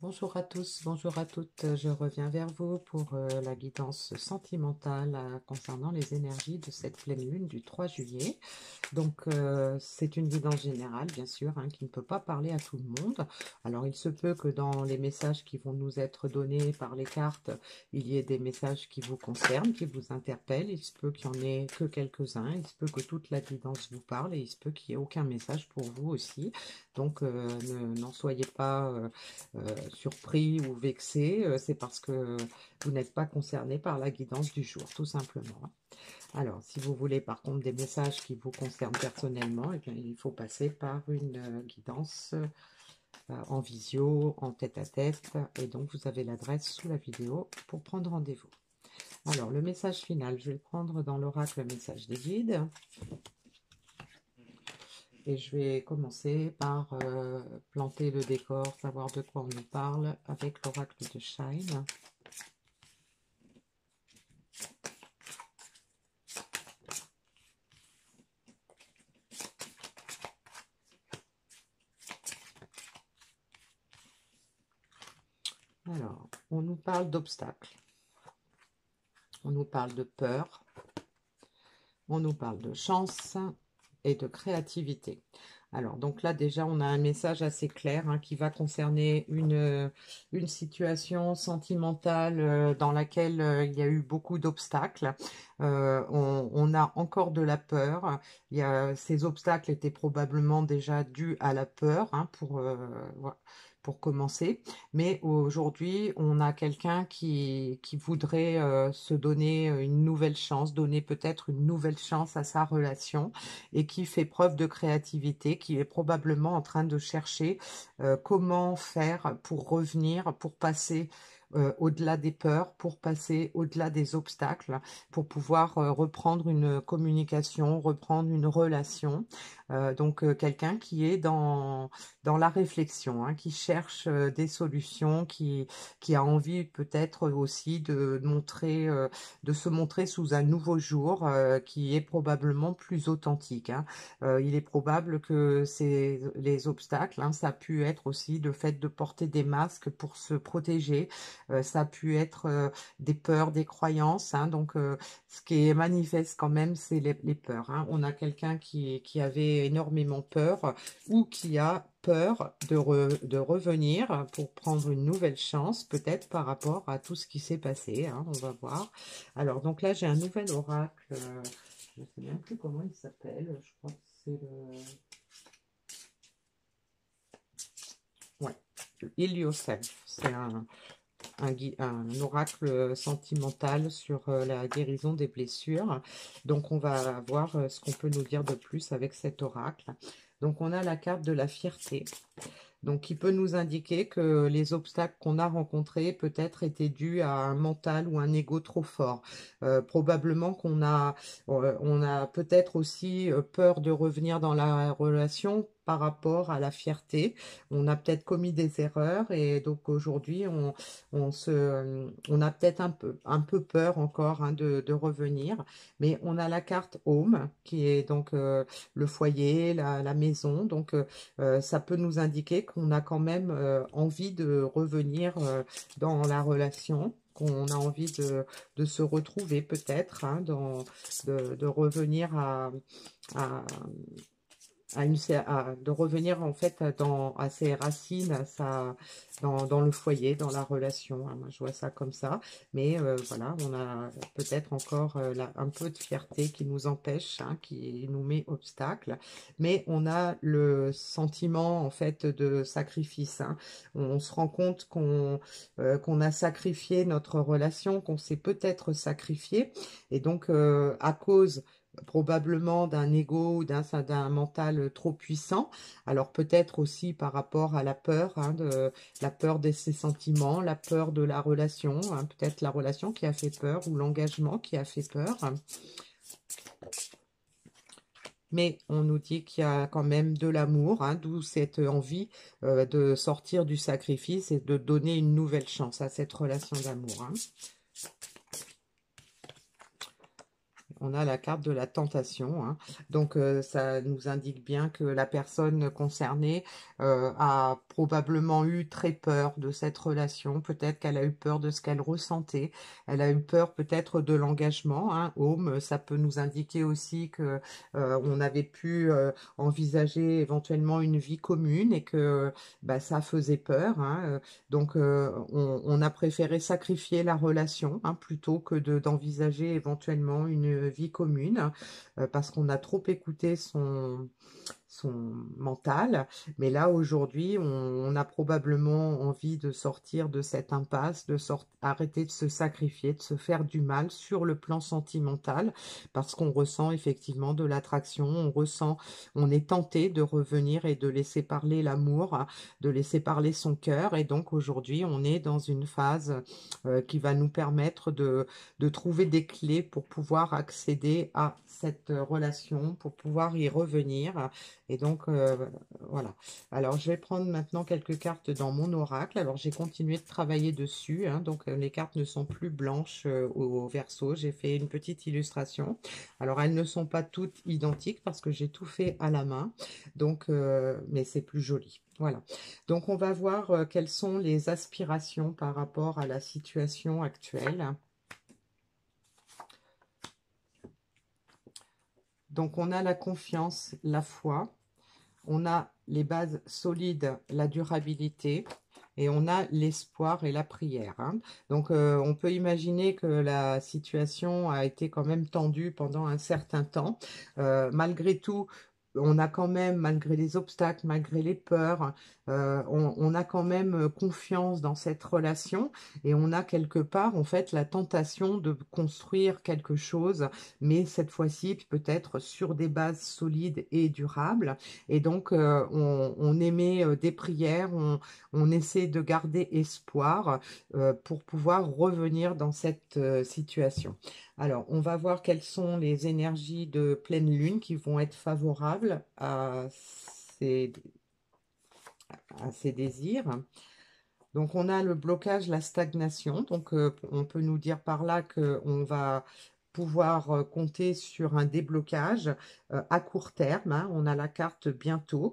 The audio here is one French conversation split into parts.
Bonjour à tous, bonjour à toutes. Je reviens vers vous pour la guidance sentimentale concernant les énergies de cette pleine lune du 3 juillet. Donc, c'est une guidance générale, bien sûr, hein, qui ne peut pas parler à tout le monde. Alors, il se peut que dans les messages qui vont nous être donnés par les cartes, il y ait des messages qui vous concernent, qui vous interpellent. Il se peut qu'il n'y en ait que quelques-uns. Il se peut que toute la guidance vous parle et il se peut qu'il n'y ait aucun message pour vous aussi. Donc, n'en soyez pas surpris ou vexé. C'est parce que vous n'êtes pas concerné par la guidance du jour, tout simplement. Alors, si vous voulez par contre des messages qui vous concernent personnellement, eh bien, il faut passer par une guidance en visio, en tête-à-tête, et donc vous avez l'adresse sous la vidéo pour prendre rendez-vous. Alors, le message final, je vais le prendre dans l'oracle message des guides. Et je vais commencer par planter le décor, savoir de quoi on nous parle avec l'oracle de Shine. Alors, on nous parle d'obstacles, on nous parle de peur, on nous parle de chance et de créativité. Alors, donc là, déjà, on a un message assez clair hein, qui va concerner une situation sentimentale dans laquelle il y a eu beaucoup d'obstacles. On a encore de la peur. Ces obstacles étaient probablement déjà dus à la peur hein, pour commencer. Mais aujourd'hui, on a quelqu'un qui voudrait se donner une nouvelle chance, donner peut-être une nouvelle chance à sa relation et qui fait preuve de créativité, qui est probablement en train de chercher comment faire pour revenir, pour passer au-delà des peurs, pour passer au-delà des obstacles, pour pouvoir reprendre une communication, reprendre une relation. Donc quelqu'un qui est dans la réflexion, hein, qui cherche des solutions, qui a envie peut-être aussi de se montrer sous un nouveau jour qui est probablement plus authentique. Hein. Il est probable que les obstacles, hein, ça a pu être aussi le fait de porter des masques pour se protéger, ça a pu être des peurs, des croyances. Hein. Donc, ce qui est manifeste quand même, c'est les peurs. Hein. On a quelqu'un qui avait énormément peur ou qui a peur de revenir pour prendre une nouvelle chance, peut-être par rapport à tout ce qui s'est passé. Hein. On va voir. Alors, donc là, j'ai un nouvel oracle. Je ne sais même plus comment il s'appelle. Je crois que c'est le... Ouais, Heal Yourself. C'est un oracle sentimental sur la guérison des blessures. Donc, on va voir ce qu'on peut nous dire de plus avec cet oracle. Donc, on a la carte de la fierté. Donc, qui peut nous indiquer que les obstacles qu'on a rencontrés peut-être étaient dus à un mental ou un ego trop fort. Probablement on a peut-être aussi peur de revenir dans la relation par rapport à la fierté. On a peut-être commis des erreurs et donc aujourd'hui, on a peut-être un peu peur encore hein, de revenir. Mais on a la carte Home qui est donc le foyer, la maison. Donc, ça peut nous indiquer qu'on a quand même envie de revenir dans la relation, qu'on a envie de se retrouver peut-être, hein, de revenir à, de revenir en fait à ses racines, dans le foyer, dans la relation. Hein. Moi, je vois ça comme ça. Mais voilà, on a peut-être encore un peu de fierté qui nous empêche, hein, qui nous met obstacle. Mais on a le sentiment en fait de sacrifice. Hein. On se rend compte qu'on a sacrifié notre relation, qu'on s'est peut-être sacrifié. Et donc, à cause probablement d'un ego ou d'un mental trop puissant. Alors peut-être aussi par rapport à la peur, hein, la peur de ses sentiments, la peur de la relation, hein, peut-être la relation qui a fait peur ou l'engagement qui a fait peur. Mais on nous dit qu'il y a quand même de l'amour, hein, d'où cette envie de sortir du sacrifice et de donner une nouvelle chance à cette relation d'amour. Hein. On a la carte de la tentation, hein. Donc, ça nous indique bien que la personne concernée a probablement eu très peur de cette relation. Peut-être qu'elle a eu peur de ce qu'elle ressentait. Elle a eu peur peut-être de l'engagement, hein. Home, ça peut nous indiquer aussi que on avait pu envisager éventuellement une vie commune et que bah, ça faisait peur, hein. Donc, on a préféré sacrifier la relation, hein, plutôt que d'envisager éventuellement une vie commune, parce qu'on a trop écouté son mental. Mais là, aujourd'hui, on a probablement envie de sortir de cette impasse, arrêter de se sacrifier, de se faire du mal sur le plan sentimental, parce qu'on ressent effectivement de l'attraction, on est tenté de revenir et de laisser parler l'amour, hein, de laisser parler son cœur. Et donc, aujourd'hui, on est dans une phase qui va nous permettre de trouver des clés pour pouvoir accéder à cette relation, pour pouvoir y revenir. Et donc, voilà. Alors, je vais prendre maintenant quelques cartes dans mon oracle. Alors, j'ai continué de travailler dessus, hein, donc les cartes ne sont plus blanches au verso. J'ai fait une petite illustration. Alors, elles ne sont pas toutes identiques parce que j'ai tout fait à la main. Donc, mais c'est plus joli. Voilà. Donc, on va voir quelles sont les aspirations par rapport à la situation actuelle. Donc, on a la confiance, la foi, on a les bases solides, la durabilité, et on a l'espoir et la prière, hein. Donc, on peut imaginer que la situation a été quand même tendue pendant un certain temps. Malgré tout, on a quand même, malgré les obstacles, malgré les peurs, on a quand même confiance dans cette relation et on a quelque part, en fait, la tentation de construire quelque chose, mais cette fois-ci, peut-être sur des bases solides et durables. Et donc, on émet des prières, on essaie de garder espoir pour pouvoir revenir dans cette situation. Alors, on va voir quelles sont les énergies de pleine lune qui vont être favorables ces, à ces désirs. Donc, on a le blocage, la stagnation. Donc, on peut nous dire par là qu'on va pouvoir compter sur un déblocage à court terme, hein. On a la carte bientôt.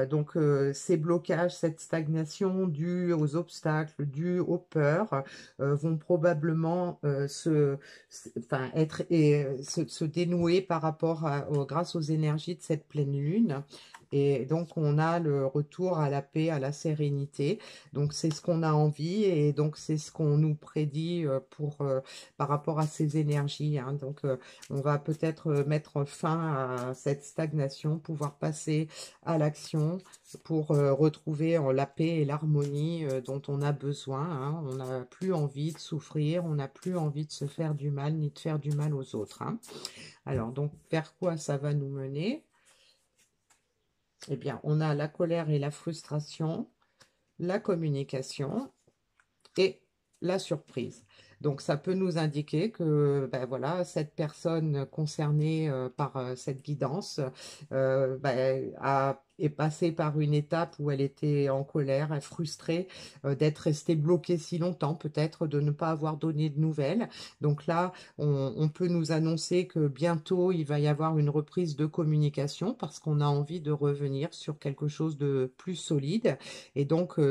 Donc, ces blocages, cette stagnation due aux obstacles, due aux peurs, vont probablement se dénouer par rapport grâce aux énergies de cette pleine lune. Et donc, on a le retour à la paix, à la sérénité. Donc, c'est ce qu'on a envie et donc, c'est ce qu'on nous prédit par rapport à ces énergies, hein. Donc, on va peut-être mettre fin à cette stagnation, pouvoir passer à l'action pour retrouver la paix et l'harmonie dont on a besoin, hein. On n'a plus envie de souffrir, on n'a plus envie de se faire du mal ni de faire du mal aux autres, hein. Alors, donc, vers quoi ça va nous mener? Eh bien, on a la colère et la frustration, la communication et la surprise. Donc, ça peut nous indiquer que ben, voilà, cette personne concernée par cette guidance est passée par une étape où elle était en colère, elle frustrée d'être restée bloquée si longtemps, peut-être de ne pas avoir donné de nouvelles. Donc là, on peut nous annoncer que bientôt, il va y avoir une reprise de communication parce qu'on a envie de revenir sur quelque chose de plus solide. Et donc,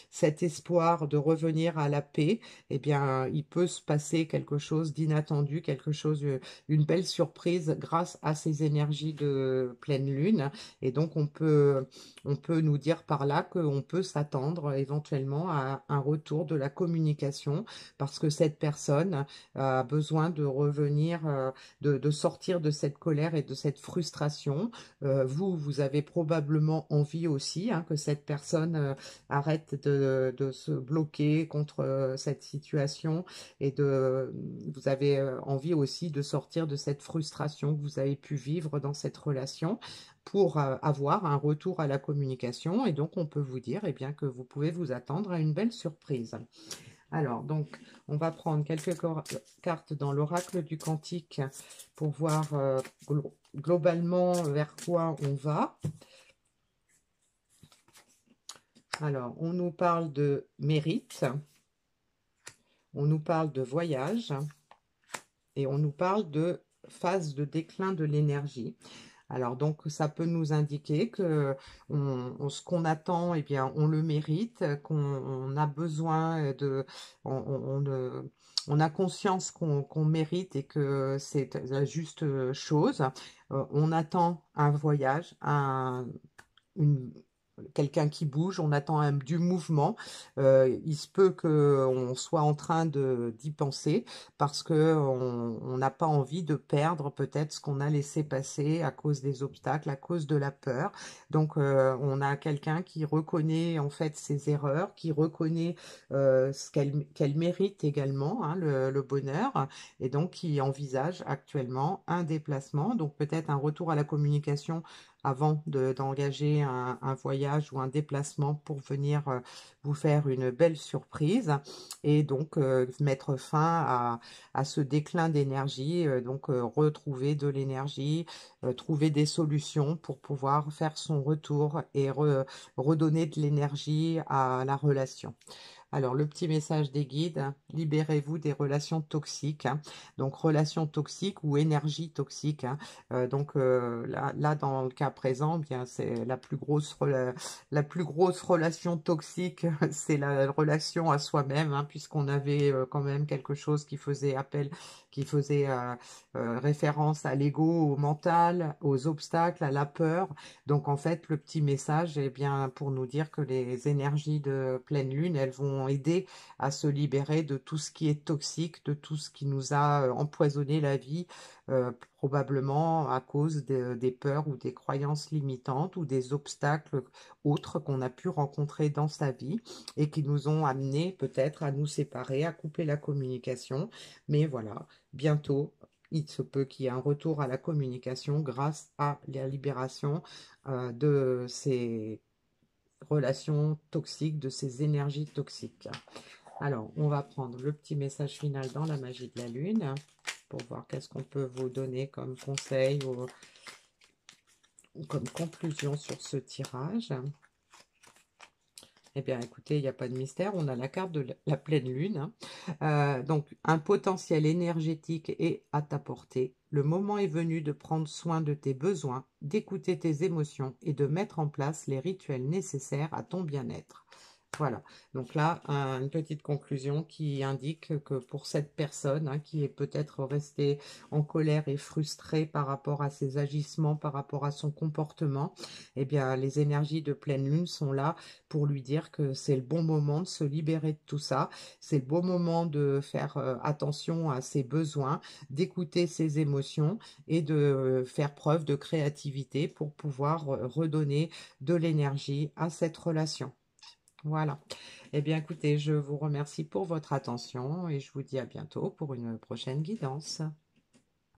cet espoir de revenir à la paix, eh bien, il peut se passer quelque chose d'inattendu, une belle surprise grâce à ces énergies de pleine lune. Et donc, on peut nous dire par là qu'on peut s'attendre éventuellement à un retour de la communication parce que cette personne a besoin de revenir, de sortir de cette colère et de cette frustration. Vous avez probablement envie aussi, hein, que cette personne arrête de se bloquer contre cette situation et vous avez envie aussi de sortir de cette frustration que vous avez pu vivre dans cette relation pour avoir un retour à la communication. Et donc, on peut vous dire eh bien, que vous pouvez vous attendre à une belle surprise. Alors, donc, on va prendre quelques cartes dans l'oracle du Cantique pour voir globalement vers quoi on va. Alors, on nous parle de mérite, on nous parle de voyage et on nous parle de phase de déclin de l'énergie. Alors donc ça peut nous indiquer que ce qu'on attend, eh bien on le mérite, qu'on a besoin de, on a conscience qu'on mérite et que c'est la juste chose. On attend un voyage, une, quelqu'un qui bouge, on attend du mouvement. Il se peut qu'on soit en train d'y penser parce qu'on n'a pas envie de perdre peut-être ce qu'on a laissé passer à cause des obstacles, à cause de la peur. Donc on a quelqu'un qui reconnaît en fait ses erreurs, qui reconnaît ce qu'elle mérite également, hein, le bonheur, et donc qui envisage actuellement un déplacement, donc peut-être un retour à la communication avant d'engager un voyage ou un déplacement pour venir vous faire une belle surprise et donc mettre fin à ce déclin d'énergie, donc retrouver de l'énergie, trouver des solutions pour pouvoir faire son retour et redonner de l'énergie à la relation. Alors, le petit message des guides, hein, libérez-vous des relations toxiques, hein. Donc relations toxiques ou énergie toxique, hein. Là, dans le cas présent, eh bien c'est la plus grosse relation toxique, c'est la relation à soi-même, hein, puisqu'on avait quand même quelque chose qui faisait référence à l'ego, au mental, aux obstacles, à la peur. Donc en fait, le petit message est bien pour nous dire que les énergies de pleine lune, elles vont aider à se libérer de tout ce qui est toxique, de tout ce qui nous a empoisonné la vie, probablement à cause des peurs ou des croyances limitantes ou des obstacles autres qu'on a pu rencontrer dans sa vie et qui nous ont amenés peut-être à nous séparer, à couper la communication. Mais voilà, bientôt, il se peut qu'il y ait un retour à la communication grâce à la libération de ces relations toxiques, de ces énergies toxiques. Alors, on va prendre le petit message final dans la magie de la lune pour voir qu'est-ce qu'on peut vous donner comme conseil ou comme conclusion sur ce tirage. Eh bien, écoutez, il n'y a pas de mystère, on a la carte de la pleine lune, hein. Donc, un potentiel énergétique est à ta portée. Le moment est venu de prendre soin de tes besoins, d'écouter tes émotions et de mettre en place les rituels nécessaires à ton bien-être. Voilà, donc là, une petite conclusion qui indique que pour cette personne, hein, qui est peut-être restée en colère et frustrée par rapport à ses agissements, par rapport à son comportement, eh bien, les énergies de pleine lune sont là pour lui dire que c'est le bon moment de se libérer de tout ça, c'est le bon moment de faire attention à ses besoins, d'écouter ses émotions et de faire preuve de créativité pour pouvoir redonner de l'énergie à cette relation. Voilà. Eh bien, écoutez, je vous remercie pour votre attention et je vous dis à bientôt pour une prochaine guidance.